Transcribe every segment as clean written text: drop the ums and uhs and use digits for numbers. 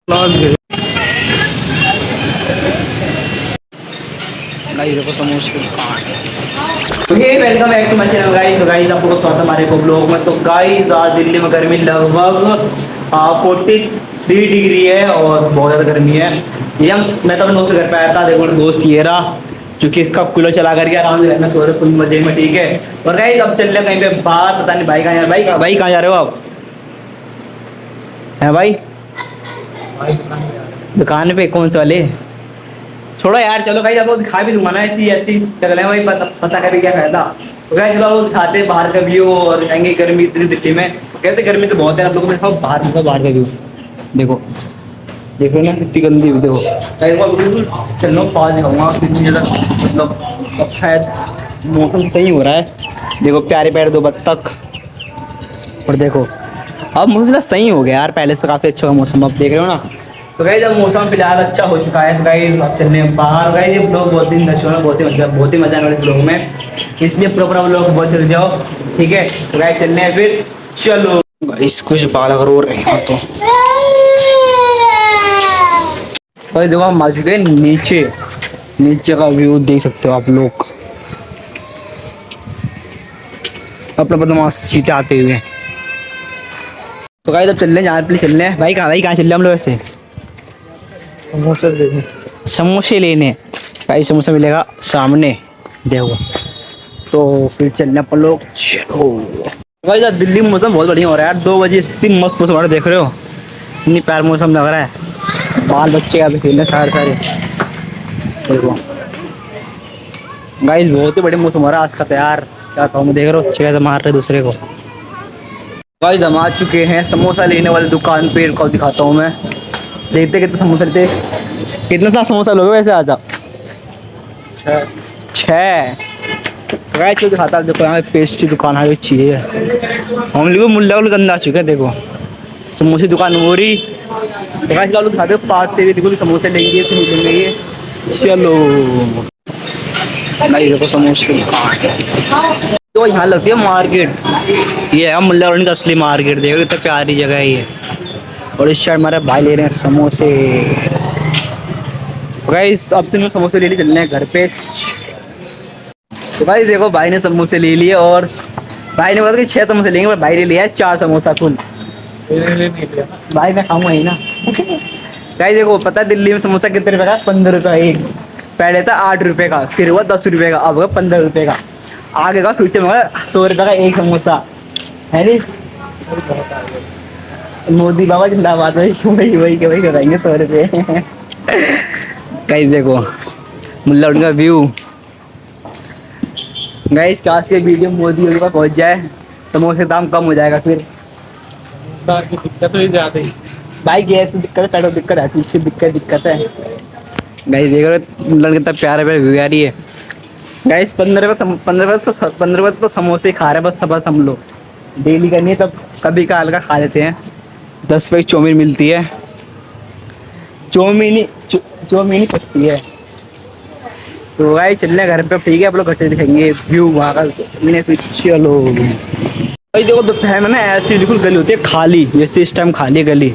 Guys देखो समोसे तो ये welcome back to my channel guys. तो गाइस आपको स्वागत है हमारे को ब्लॉग में। तो गाइस आज दिल्ली में गर्मी लगभग 43 डिग्री है और बहुत ज़्यादा गर्मी है। ये मैं तो अपने दोस्त के घर पे आया था। देखो मेरा दोस्त ये रहा, क्योंकि इसका कूलर चला करके आराम से घर में सो रहे फुल मजे में, ठीक है। और गाइस अब चल रहे कहीं पे बाहर, पता नहीं भाई कहाँ जा रहे, भाई कहाँ जा रहे हो आप? हैं भाई? दुकान पे कौन से वाले? छोड़ो यार, चलो भाई आपको दिखा भी दूंगा ना, ऐसी ऐसी चले भाई, पता का भी क्या फायदा। तो गाइस चलो दिखाते हैं बाहर का व्यू और जाएंगे। गर्मी इतनी दिल्ली में, कैसे गर्मी तो बहुत है। आप लोगों को दिखाओ बाहर का व्यू। देखो देखो ना कितनी गंदी भी। देखो बिल्कुल चलो पास दिखाऊंगा कितनी ज़्यादा, मतलब अब शायद मौसम सही हो रहा है। देखो प्यारे प्यारे दो बत्तख। और देखो अब मौसम सही हो गया यार, पहले से काफ़ी अच्छा मौसम अब देख रहे हो ना। तो गाइस अब मौसम फिलहाल अच्छा हो चुका है। तो गाइस अब चलने बाहर। गाइस ये ब्लॉग बहुत दिन नशे में बहुत ही मजा आने वाले ब्लॉग में, इसलिए प्रॉपर ब्लॉग बहुत चल जाओ, ठीक है। तो गाइस चलने हैं फिर, चलो। गाइस कुछ बालक रो रहे हैं तो भाई देखो हम आ चुके हैं नीचे। नीचे का व्यू देख सकते हो आप लोग, अपना बदमाश सीटे आते हुए। तो गाइस अब चल रहे हैं जहाँ पे चल रहे हैं। भाई कहाँ चल रहे हैं हम लोग ऐसे? समोसे लेने। भाई समोसा मिलेगा सामने, देखो। तो फिर चलने अपन लोग, चलो। भाई यार दिल्ली में मौसम बहुत बढ़िया हो रहा है यार। 2 बजे इतनी मस्त मौसम हो रहा है, देख रहे हो इतनी प्यार मौसम लग रहा है। बाल बच्चे यहाँ पे खेलने सारे देखो। गाइस बहुत ही बढ़िया मौसम हो रहा है आज का। तो यार क्या कहूँ मैं, देख रहे हो अच्छे से मार रहे दूसरे को। गाइस हम आ चुके हैं समोसा लेने वाली दुकान पे। कब दिखाता हूँ मैं, देखते कितने समोसा लेते। कितना सा समोसा लोगे वैसे आज आप? 6। गाइस तो दिखाता हूँ। देखो यहाँ पे पेस्ट्री दुकान है, चाहिए हम लोग मुल्ला वाले अंदर आ चुके हैं। देखो समोसे दुकान हो रही। तो गाइस लोग दिखाते हो पास से भी, देखो समोसे लेंगे तो लेंगे ये, चलो। गाइस देखो समोसे की दुकान तो यहाँ लगती है मार्केट। ये है मुल्ला वाली का असली मार्केट। देखो इतना प्यारी जगह है ये। और इस साइड हमारे भाई ले रहे हैं समोसे। गाइस अब तो समोसे ले लिए, चलने हैं घर पे। तो भाई देखो भाई ने समोसे ले लिए, और भाई ने बोला कि 6 समोसे लेंगे, पर भाई ने लिया है 4 समोसा फुल। भाई मैं खाऊंगा ही ना। गाइस देखो पता है दिल्ली में समोसा कितने रुपए का? 15 रुपये एक। पहले था 8 रुपये का, फिर हुआ 10 रुपये का, अब हुआ 15 रुपये का। आगे का फ्यूचर में 100 रुपये का एक समोसा है नी। मोदी बाबा जिंदाबाद। वही कराएंगे 100 रुपये। गाइस देखो मुल्ला उनका व्यू। गाइस काश ये वीडियो मोदी के पास पहुंच जाए, समोसे दाम कम हो जाएगा फिर। की दिक्कत हुई ज़्यादा ही। भाई गैस की दिक्कत है, पेट्रोल दिक्कत है, हर चीज़ की दिक्कत है। गाइस देख रहे हो लड़का कितना प्यारा व्यू आ रही है। गाइस 15 रुपये तो समोसे खा रहे हैं बस हम लोग। डेली का नहीं, तब कभी का हल्का खा लेते हैं। 10 रुपये की चौमीन मिलती है। चौमीन पचती है। तो गाइस चलने घर पे, ठीक है। आप लोग घर से दिखेंगे व्यू वहाँ का। चलो भाई देखो दोपहर में ना ऐसी बिल्कुल गली होती है खाली, जैसे इस टाइम खाली है गली।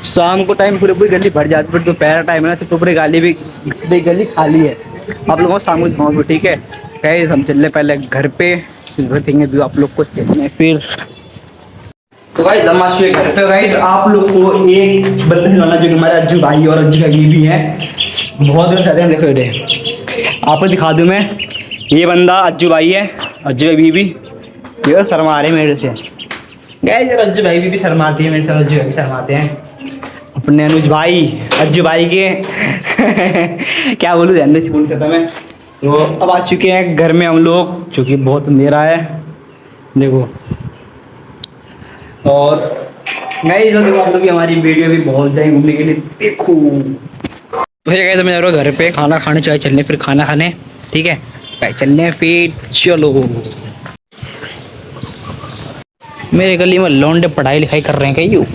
शाम को टाइम पूरी गली भर जाती है, फिर दोपहर टाइम है ना तो पूरी गली खाली है। आप लोगों को शाम को दिखाऊंगा, ठीक है। गाइस हम चल रहे पहले घर पे, फिर देखेंगे व्यू आप लोग को, चलने फिर। तो गाइस हम आ चुके घर पे। गाइस आप लोग को एक बंदा मिलाना जो हमारे अज्जू भाई और अज्जू का बीवी है। बहुत देर से देखो ये आपको दिखा दूं मैं। ये बंदा अज्जू भाई है, अज्जू का बीवी। ये शर्मा रहे मेरे से। गाइस यार अज्जू भाई भी शर्माती है मेरे से, अज्जू भाई भी शर्माते हैं। अपने अनुज भाई अज्जू भाई के क्या बोलूँ, ध्यान से बोल सकता मैं। तो अब आ चुके हैं घर में हम लोग, चूँकि बहुत अंधेरा है। देखो और गाइस देखो आप लोग की हमारी वीडियो भी बहुत जाए घूमने के लिए, देखो। तो गाइस मैं जा रहा हूँ घर पे खाना खाने, चाहे चलने फिर खाना खाने, ठीक है। भाई चलने फिर, चलो। मेरे गली में लौंडे पढ़ाई लिखाई कर रहे हैं क्या यू?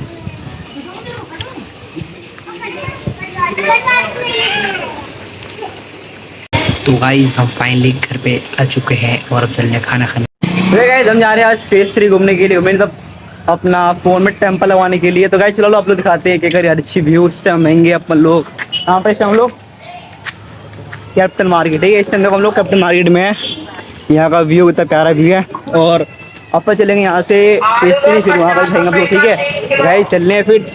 तो गाइस हम फाइनली घर पे आ चुके हैं और अब चलने खाना खाने। तो गाइस हम जा रहे हैं आज फेज 3 घूमने के लिए। मैंने तब अपना फोन में टेम्पर लगवाने के लिए। तो गाइस चलो आप लोग दिखाते हैं कि यार अच्छी व्यू इस टाइम महंगे अपन लोग यहाँ पे। इस टाइम हम लोग कैप्टन मार्केट है, इस टाइम हम लोग कैप्टन मार्केट में है। यहाँ का व्यू इतना प्यारा भी है। और अपन चलेंगे यहाँ से पेस्ट्री, फिर वहाँ पर खाएंगे हम लोग, ठीक है गाइस चलने हैं फिर।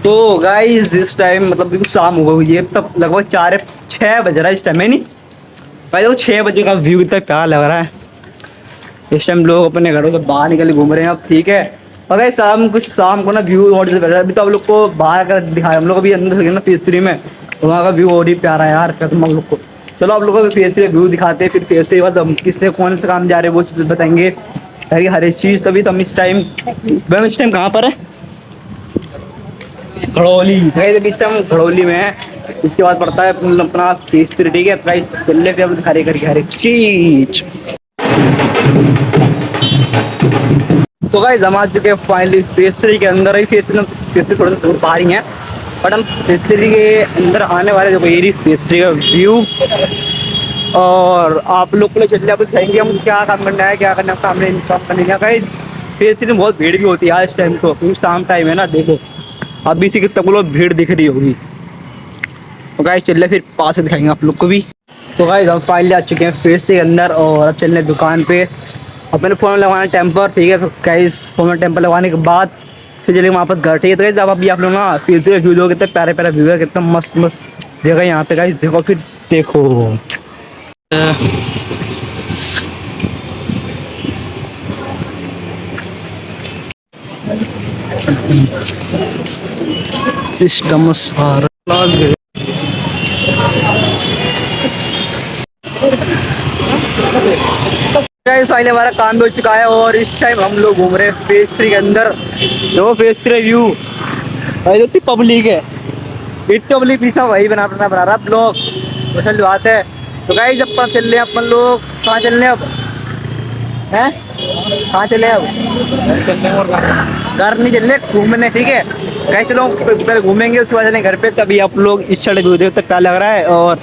तो गाइस इस टाइम मतलब बिल्कुल शाम हो गई है, तब लगभग 4-6 बज रहा है इस टाइम है नहीं भाई। देखो 6 बजे का व्यू इतना प्यारा लग रहा है। इस टाइम लोग अपने घरों से बाहर निकल घूम रहे हैं अब, ठीक है। और गाइस शाम को ना व्यू और ज़्यादा है। अभी तो आप लोग को बाहर का दिखाया, हम लोग अभी अंदर से ना फेस 3 में, तो वहाँ का व्यू और ही प्यारा है यार कसम हम लोग को। चलो आप लोगों को फेस 3 व्यू दिखाते हैं, फिर फेस 3 के बाद हम किससे कौन से काम जा रहे हैं वो चीज़ बताएंगे, हर एक चीज़। तभी तो हम इस टाइम कहाँ पर है, घड़ौली। इस टाइम घड़ौली में है। इसके बाद पड़ता है अपना फेस 3, ठीक है गाइस चल रहे अब दिखा रहे हर एक चीज। तो गाइस हम आ चुके हैं फाइनली फेस 3 के अंदर ही। फेस 3 थोड़ा दूर बाहर ही है, बट हम फेस 3 के अंदर आने वाले। देखो ये फेस 3 का व्यू। और आप लोग को चलिए आप दिखाएंगे हम क्या काम करना है, क्या करना है सामने इनकम करने का। गाइस फेस 3 में बहुत भीड़ भी होती है यार इस टाइम, तो क्योंकि शाम टाइम है ना। देखो अभी से कितना लोग भीड़ दिख रही होगी। तो गाइस चल रहे फिर पास से दिखाएंगे आप लोग को भी। तो गाइस हम फाइनली आ चुके हैं फेस 3 के अंदर और अब चल रहे दुकान पे अपने फ़ोन में लगवाना टेम्पर, ठीक है। तो गाइस फ़ोन में टेम्पर लगवाने के बाद फिर चलेंगे वापस घर, ठीक है। तो गाइस अब अभी आप लोग ना फेस 3 का व्यू देखो, कितना प्यारे प्यारे व्यू है, कितना मस्त मस्त जगह यहाँ पे गाइस। देखो फिर देखो सिस्टम सारा गाइस फाइनली हमारा काम भी हो चुका है और इस टाइम हम लोग घूम रहे हैं फेस 3 के अंदर। जो फेस 3 व्यू भाई इतनी पब्लिक है, इतनी पब्लिक पीछा वही बना रहा ब्लॉग, मुश्किल बात है। तो गाइस अपन चल रहे हैं, अपन लोग कहाँ चल रहे हैं अब हैं, कहाँ चले अब घर नहीं चल रहे घूमने, ठीक है गाइस। चलो पहले घूमेंगे उसके बाद चलेंगे घर पे, तभी आप लोग इस साइड व्यू देखो तक क्या लग रहा है और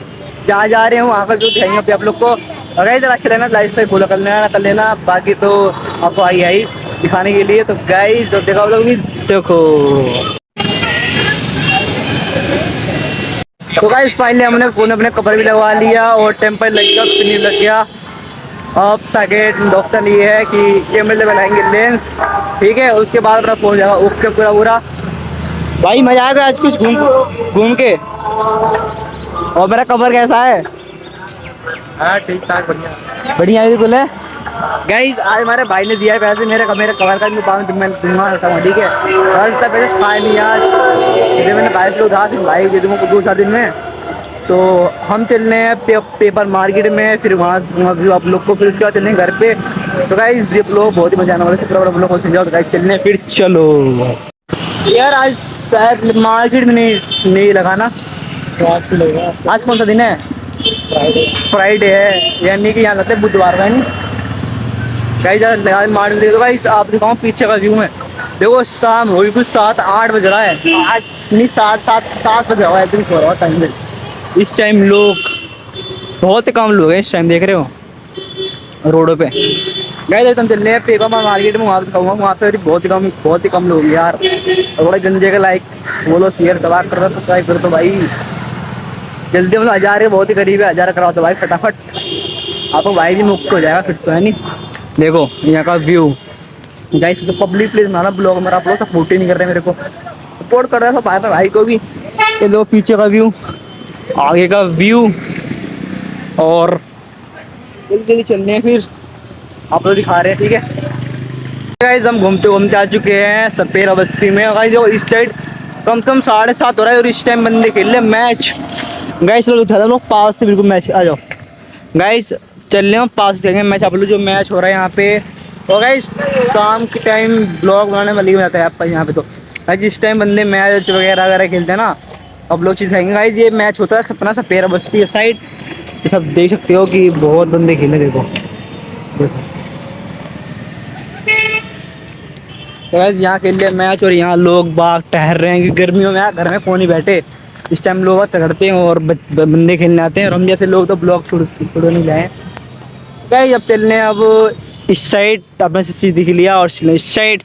जहाँ जा रहे हैं वहाँ का व्यू दिखाएंगे अभी आप लोग को। अगर इधर अच्छा रहना लाइफ से फॉलो कर लेना, बाकी तो आपको आई दिखाने के लिए। तो गाइस जो देखो आप लोग भी देखो। तो गाइस फाइनली हमने फोन अपने कवर भी लगवा लिया और टेम्पर लग गया, पिन लग गया। अब सेकेंड ऑप्शन ये है कि कैमरे में लगाएंगे लेंस, ठीक है। उसके बाद अपना फोन जाएगा ओके पूरा। भाई मजा आएगा आज कुछ घूम के। और मेरा कवर कैसा है? हाँ ठीक ठाक बढ़िया बढ़िया है बिल्कुल है। गाइस आज हमारे भाई ने दिया है पैसे, मेरे कवर का मैं दूंगा, ठीक है। और इतना पैसे खाए नहीं आज, इसलिए मैंने भाई को उधार फिर भाई दे दूँगा 2-4 दिन में। तो हम चल रहे हैं पेपर मार्केट में, फिर वहाँ आप लोग को, फिर उसके बाद चलने घर पे। तो गाइस ये लोग बहुत ही मजा आने वाला है, आप लोग को समझाओ। तो गाइस चलने फिर चलो यार। आज शायद मार्केट में नहीं लगाना, आज कौन सा दिन है? फ्राइडे है, यानी कि यहाँ लगता है बुधवार का है नहीं गाइस। ज़्यादा मार्केट देखो गाइस, आप दिखाऊँ पीछे का व्यू में। देखो शाम हो बिल्कुल 7-8 बज रहा है, 8 नहीं 7 बज रहा है, दिन हो रहा है टाइम में। इस टाइम लोग बहुत कम लोग हैं इस टाइम, देख रहे हो रोडों पे। गाइस हम चल रहे हैं पेपर मार्केट में, वहाँ पे दिखाऊंगा, वहाँ पे बहुत ही कम लोग यार। थोड़ा गंजे का लाइक बोलो शेयर दबा कर दो, सब्सक्राइब कर दो भाई जल्दी। मतलब 1000 है, बहुत ही करीब है, 1000 कराओ तो भाई फटाफट, आपको भाई भी मुफ्त हो जाएगा फिर तो है नहीं। देखो यहाँ का व्यू गाइस, तो पब्लिक प्लेस बनाना ब्लॉग मेरा, आप लोग सपोर्ट ही नहीं कर रहे मेरे को, सपोर्ट कर रहा था भाई को भी। ये लो पीछे का व्यू, आगे का व्यू, और जल्दी चलने हैं फिर आप लोग दिखा रहे हैं, ठीक है गाइस। हम घूमते आ चुके हैं सपेरा बस्ती में। गाइस जो इस साइड कम से कम 7:30 हो रहा है और इस टाइम बंदे खेल रहे मैच। गाइस लोग पास से बिल्कुल मैच आ जाओ गाइस, चल रहे हो पास से मैच। आप लोग जो मैच हो रहा है यहाँ पे, और गाइस शाम के टाइम ब्लॉग बनाने में लगी जाता है आपका यहाँ पे। तो गाइस जिस टाइम बंदे मैच वगैरह खेलते हैं ना, अब लोग चीज़ खाएंगे। गाइस ये मैच होता है अपना सपेरा बस्ती है साइड, ये सब देख सकते हो कि बहुत बंदे खेले। देखो तो गाइस यहाँ खेल रहे मैच और यहाँ लोग बाग टहल रहे हैं, क्योंकि गर्मियों में घर में कौन ही बैठे। इस टाइम लोग टहलते हैं और बंदे खेलने आते हैं, और हम जैसे लोग तो ब्लॉग छोड़ नहीं जाए। गाइस अब चल रहे हैं अब इस साइड अपने से दिख लिया और इस साइड।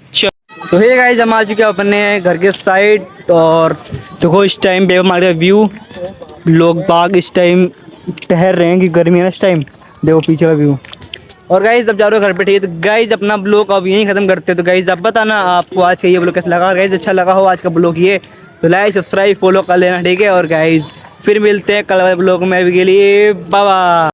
तो हे गाइस हम आ चुके हैं अपने घर के साइड और देखो इस टाइम बेगम मार्केट का व्यू। लोग बाग इस टाइम ठहर रहे हैं कि गर्मी है ना इस टाइम। देखो पीछे का व्यू। और गाइस अब जा रहे हो घर पे, ठीक है। तो गाइस अपना ब्लॉग अब यहीं खत्म करते हैं। तो गाइस अब बताना आपको आज का ये ब्लॉग कैसा लगा। और गाइस अच्छा लगा हो आज का ब्लॉग ये तो लाइक सब्सक्राइब फॉलो कर लेना, ठीक है। और गाइस फिर मिलते हैं कल वाले ब्लॉग में, अभी के लिए बाय बाय।